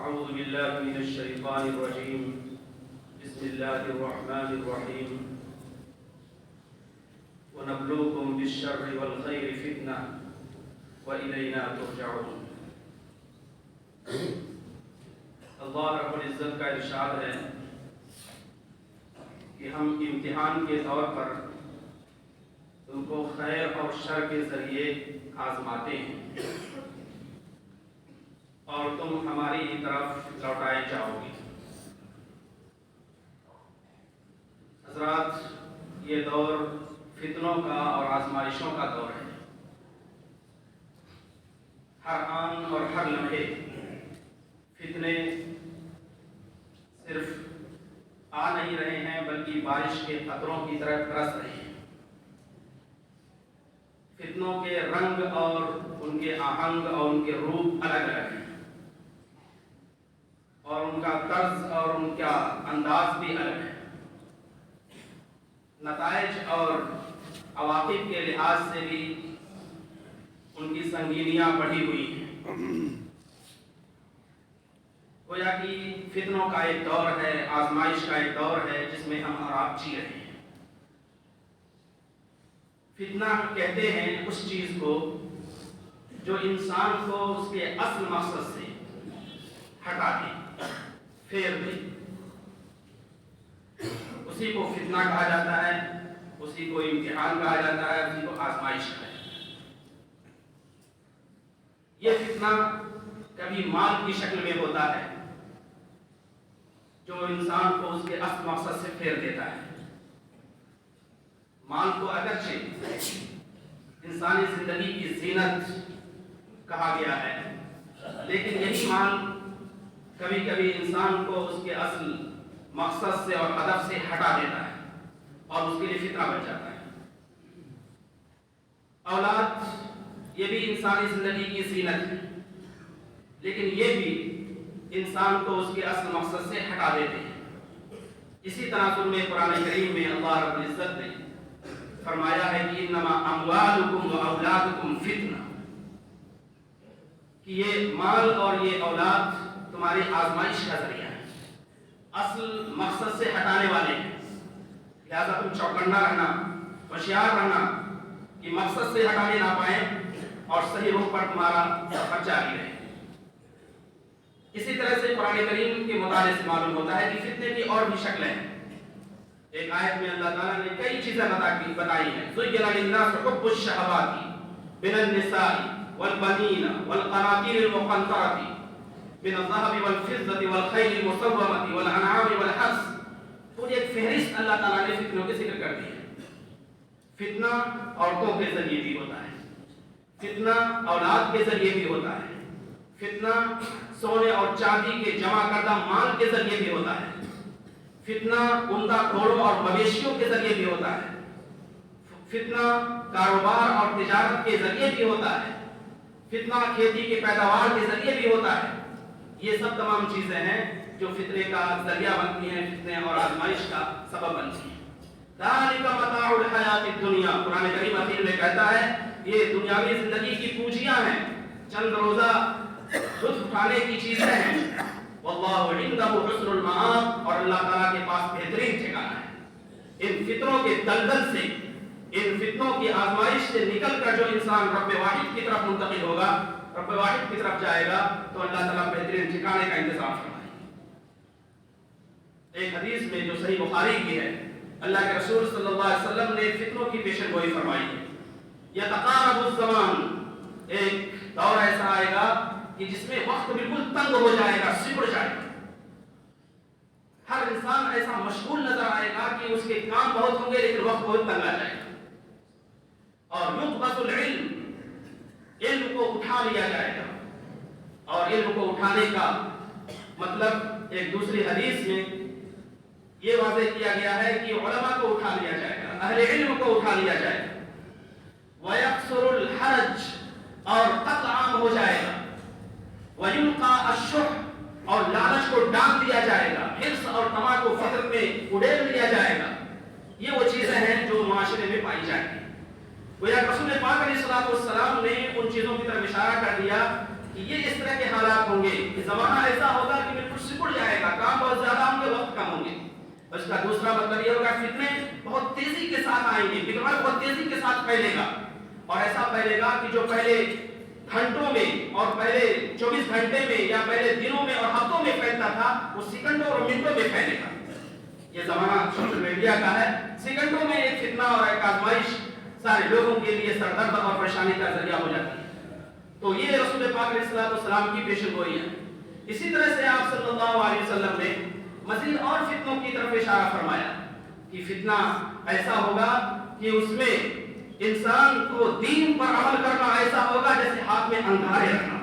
أعوذ بالله من الشيطان الرجيم بسم الله الرحمن الرحيم ونبلوكم بالشر والخير فتنة وإلينا ترجعون. اللہ رب العزت کا ارشاد ہے کہ ہم امتحان کے طور پر تم کو خیر اور شر کے ذریعے آزماتے ہیں اور تم ہماری ہی طرف لوٹائے جاؤ گے. حضرات، یہ دور فتنوں کا اور آزمائشوں کا دور ہے. ہر آن اور ہر لمحے فتنے صرف آ نہیں رہے ہیں بلکہ بارش کے قطروں کی طرح برس رہے ہیں. فتنوں کے رنگ اور ان کے آہنگ اور ان کے روپ الگ الگ ہیں اور ان کا طرز اور ان کا انداز بھی الگ ہے. نتائج اور عواقب کے لحاظ سے بھی ان کی سنگینیاں بڑھی ہوئی ہیں. گویا کہ فتنوں کا ایک دور ہے، آزمائش کا ایک دور ہے جس میں ہم اور آپ جی رہے ہیں. فتنہ کہتے ہیں اس چیز کو جو انسان کو اس کے اصل مقصد سے ہٹا دے، پھیر دے. اسی کو فتنہ کہا جاتا ہے، اسی کو امتحان کہا جاتا ہے، اسی کو آزمائش کہا جاتا ہے. یہ فتنہ کبھی مال کی شکل میں ہوتا ہے جو انسان کو اس کے اصل مقصد سے پھیر دیتا ہے. مال کو اگرچہ انسانی زندگی کی زینت کہا گیا ہے، لیکن یہی مال کبھی کبھی انسان کو اس کے اصل مقصد سے اور ہدف سے ہٹا دیتا ہے اور اس کے لیے فتنہ بن جاتا ہے. اولاد یہ بھی انسانی زندگی کی زینت ہے، لیکن یہ بھی انسان کو اس کے اصل مقصد سے ہٹا دیتے ہیں. اسی تناظر میں قرآن کریم میں اللہ رب العزت نے فرمایا ہے کہ انما اموالکم و اولادکم فتنہ، کہ یہ مال اور یہ اولاد تمہاری آزمائش کا ذریعہ ہے، اصل مقصد سے ہٹانے والے ہیں. لہذا تم چوکنا رہنا، ہوشیار رہنا کہ مقصد سے ہٹانے نہ پائیں اور صحیح روح پر تمہارا سفر جاری رہے. اسی طرح سے قرآن کریم کے مطالعے سے معلوم ہوتا ہے کہ فتنے کی اور بھی شکلیں ہیں. ایک آیت میں اللہ تعالیٰ نے کئی چیزیں بتائی ہیں. زُيِّنَ لِلنَّاسِ حُبُّ الشَّهَوَاتِ مِنَ النِّسَاءِ وَالْبَنِينَ وَالْقَنَاطِيرِ الْمُقَنطَرَةِ مِنَ الذَّهَبِ وَالْفِضَّةِ وَالْخَيْلِ الْمُسَوَّمَةِ وَالْأَنْعَامِ وَالْحَرْثِ. پوری ایک فہرست اللہ تعالیٰ نے فتنوں کے ذکر کر دی ہے. فتنہ عورتوں کے ذریعے بھی ہوتا ہے، فتنہ اولاد کے ذریعے بھی ہوتا ہے، فتنہ سونے اور چاندی کے جمع کردہ مال کے ذریعے بھی ہوتا ہے، فتنہ عمدہ گھوڑوں اور مویشیوں کے ذریعے بھی ہوتا ہے، فتنہ کاروبار اور تجارت کے ذریعے بھی ہوتا ہے، فتنہ کھیتی کے پیداوار کے ذریعے بھی ہوتا ہے. یہ سب تمام چیزیں ہیں جو فتنے کا ذریعہ بنتی ہیں، فتنے اور آزمائش کا سبب بنتی ہیں. ذَلِكَ مَتَاعُ الْحَيَاةِ الدُّنْيَا، قرآن کریم حکیم میں کہتا ہے یہ دنیاوی زندگی کی پونجیاں ہیں، چند روزہ لطف اٹھانے کی چیزیں ہیں. واللہ عندہ حسن المآب، اور اللہ تعالیٰ کے پاس بہترین ٹھکانہ ہے. ان فتنوں کے دلدل سے، ان فتنوں کی آزمائش سے نکل کر جو انسان رب واحد کی طرف منتقل ہوگا، رب واحد کی طرف جائے گا، تو اللہ تعالیٰ بہترین ٹھکانے کا انتظام فرمائے. ایک حدیث میں جو صحیح بخاری کی ہے، اللہ کے رسول صلی اللہ علیہ وسلم نے فتنوں کی پیشن گوئی فرمائی ہے. یتقارب الزمان، ایک دور ایسا آئے گا کہ جس میں وقت بالکل تنگ ہو جائے گا، سکڑ جائے گا. ہر انسان ایسا مشغول نظر آئے گا کہ اس کے کام بہت ہوں گے لیکن وقت بہت تنگ آ جائے گا. اور یقبض العلم، علم کو اٹھا لیا جائے گا. اور علم کو اٹھانے کا مطلب ایک دوسری حدیث میں یہ واضح کیا گیا ہے کہ علماء کو اٹھا لیا جائے گا، اہل علم کو اٹھا لیا جائے گا. وَيَقْصُرُ الْحَرَجِ، اور قتل عام ہو جائے گا. وَيُلْقَى الشُّحَّ، اور لالچ کو ڈانپ دیا جائے گا، حرص اور طمع کو فطرت میں اڑیل دیا جائے گا. یہ وہ چیزیں ہیں جو معاشرے میں پائی جائیں گی. گویا رسول پاک علیہ الصلوۃ والسلام نے ان چیزوں کی طرف اشارہ کر دیا کہ یہ اس طرح کے حالات ہوں گے کہ زمانہ ایسا ہوگا کہ بالکل سکڑ جائے گا، کام بہت زیادہ ہوں گے، وقت کم ہوں گے۔ اور اس کا دوسرا مطلب یہ ہوگا فتنے بہت تیزی کے ساتھ آئیں گے، فتنہ بہت تیزی کے ساتھ پھیلے گا، اور ایسا پھیلے گا کہ جو پہلے گھنٹوں میں اور پہلے 24 گھنٹے میں یا پہلے دنوں میں اور ہفتوں میں پھیلتا تھا، وہ سیکنڈوں اور منٹوں میں پھیلے گا۔ یہ زمانہ سوشل میڈیا کا ہے، سیکنڈوں میں ایک فتنہ اور ایک آزمائش سارے لوگوں کے لیے سردرد اور پریشانی کا ذریعہ ہو جاتی ہے۔ تو یہ رسول پاک علیہ الصلوۃ والسلام کی پیشن گوئی ہے۔ اسی طرح سے آپ صلی اللہ علیہ وسلم نے مزید اور فتنوں کی طرف اشارہ فرمایا کہ فتنہ ایسا ہوگا کہ اس میں انسان کو دین پر عمل کرنا ایسا ہوگا جیسے ہاتھ میں انگارے رکھنا،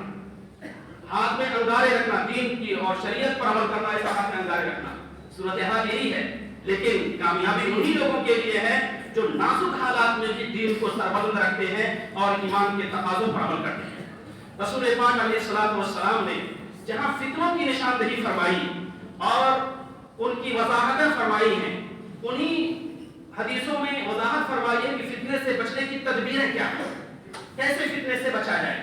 ہاتھ میں انگارے رکھنا، دین کی اور شریعت پر عمل کرنا ایسا ہاتھ میں انگارے رکھنا۔ صورتحال یہی ہے، لیکن کامیابی انہی لوگوں کے لیے ہے جو نازک حالات میں بھی دین کو سربلند رکھتے ہیں اور ایمان کے تقاضوں پر عمل کرتے ہیں۔ رسول پاک علیہ الصلوۃ والسلام نے جہاں فتنوں کی نشاندہی فرمائی اور ان کی وضاحتیں فرمائی ہیں، انہی حدیثوں میں وضاحت فرمائی ہے کہ فتنے سے بچنے کی تدبیریں کیا ہیں، کیسے فتنے سے بچا جائے۔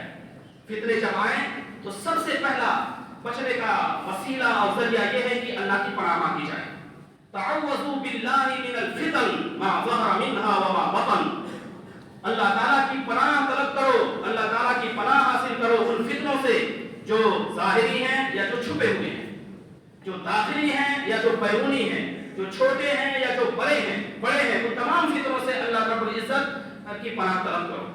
فتنے جب آئیں تو سب سے پہلا بچنے کا وسیلہ اور ذریعہ یہ ہے کہ اللہ کی پناہ مانگی جائے۔ تعوذوا باللہ من الفتن ما ظہر منها وما بطن، اللہ تعالیٰ کی پناہ طلب کرو، اللہ تعالیٰ کی پناہ حاصل کرو ان فتنوں سے جو ظاہری ہیں یا جو چھپے ہوئے ہیں، جو داخلی ہیں یا جو بیرونی ہیں، جو چھوٹے ہیں یا جو بڑے ہیں، ان تمام فتنوں سے اللہ رب العزت کی پناہ طلب کرو۔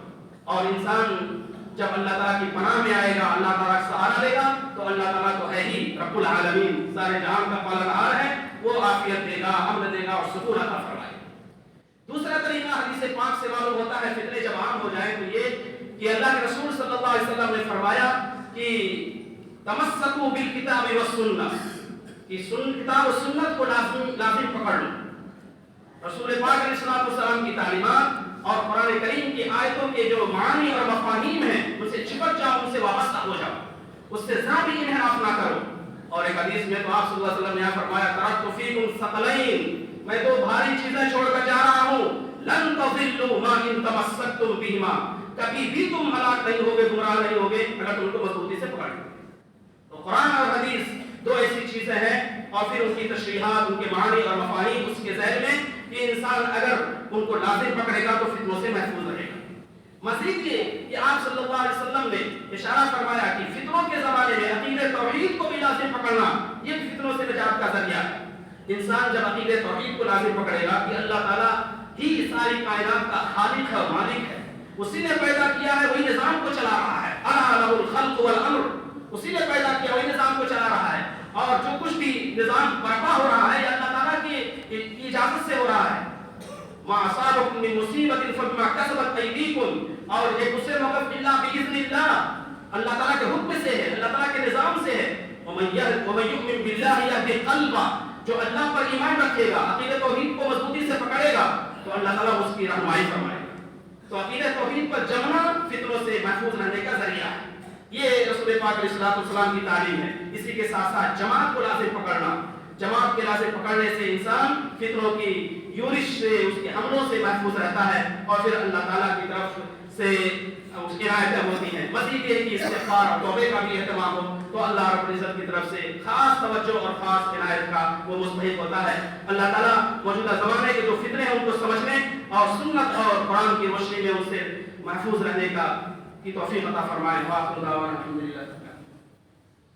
اور انسان جب اللہ تعالیٰ کی پناہ میں آئے گا، اللہ تعالیٰ کا سہارا لے گا، تو اللہ تعالیٰ تو ہے ہی رب العالمین، سارے جہان کا پالنہار ہے، وہ عافیت دے گا، امن دے گا اور سکون عطا فرمائے گا۔ دوسرا طریقہ حدیث پاک سے معلوم ہوتا ہے فتنے جب عام ہو جائیں تو یہ کہ اللہ کے رسول صلی اللہ علیہ وسلم نے فرمایا کہ تمسکوا بالکتاب والسنہ، کہ کتاب و سنت کو لازم پکڑ لو۔ رسول پاک علیہ الصلوۃ والسلام کی تعلیمات اور قرآن کریم کی آیتوں کے جو معانی اور مفاہیم ہیں ان سے چپٹ جاؤ، ان سے وابستہ ہو جاؤ، اس سے ذرا بھی انحراف نہ کرو۔ اور ایک حدیث میں تو آپ صلی اللہ علیہ وسلم نے فرمایا ترکت فیکم ثقلین، میں دو بھاری چیزیں چھوڑ کر جا رہا ہوں، لن تضلوا ما ان تمسکتم بہما، کبھی بھی تم ہلاک نہیں ہوگے، گمراہ نہیں ہوگے اگر تم کو مضبوطی سے پکڑ لو۔ تو قرآن اور حدیث دو ایسی چیزیں ہیں، اور پھر ان کی تشریحات، ان کے معانی اور مفاہیم اس کے ذہن میں کہ انسان اگر ان کو لازم پکڑے گا تو فتنوں سے محفوظ رہے گا۔ مزید یہ کہ آپ صلی اللہ علیہ وسلم نے اشارہ فرمایا کہ فتنوں کے زمانے میں عقیدہ توحید کو بھی لازم پکڑنا یہ فتنوں سے نجات کا ذریعہ ہے۔ انسان جب عقیدہ توحید کو لازم پکڑے گا کہ اللہ تعالیٰ ہی ساری کائنات کا خالق ہے، مالک ہے، اسی نے پیدا کیا ہے، وہی نظام کو چلا رہا ہے، الا لہ الخلق والامر، اسی نے پیدا کیا، وہی نظام کو چلا رہا ہے، اور جو کچھ بھی نظام برپا ہو رہا ہے یہ اللہ تعالیٰ کی اجازت سے ہو رہا ہے۔ ما اصابکم من مصیبت فبما کسبت ایدیکم، اور یہ دوسرے موقف الا باذن اللہ، اللہ تعالیٰ کے حکم سے ہے، اللہ تعالیٰ کے نظام سے ہے۔ ومن یؤمن باللہ یہدی قلبہ، جو اللہ پر ایمان رکھے گا، عقیدہ توحید کو مضبوطی سے پکڑے گا تو اللہ تعالیٰ اس کی رہنمائی فرمائے گا۔ تو عقیدہ توحید پر جمنا فتنوں سے محفوظ رہنے کا ذریعہ ہے۔ یہ رسول پاک علیہ الصلوۃ والسلام کی تعلیم ہے۔ اسی کے ساتھ ساتھ جماعت کو لازم پکڑنا، جماعت کے لازم پکڑنے سے انسان فتنوں کی یورش سے، اس کے حملوں سے محفوظ رہتا ہے، اور پھر اللہ تعالیٰ کی طرف سے اس کی عنایتیں ہوتی ہیں۔ مزید یہ کہ استغفار اور توبے کا بھی اہتمام ہو تو اللہ رب العزت کی طرف سے خاص توجہ اور خاص عنایت کا وہ مستحق ہوتا ہے۔ اللہ تعالیٰ موجودہ زمانے کے جو فتنے ہیں ان کو سمجھنے اور سنت اور قرآن کی روشنی میں ان سے محفوظ رہنے کی توفیق عطا فرمائے۔ وآخر دعوانا الحمدللہ۔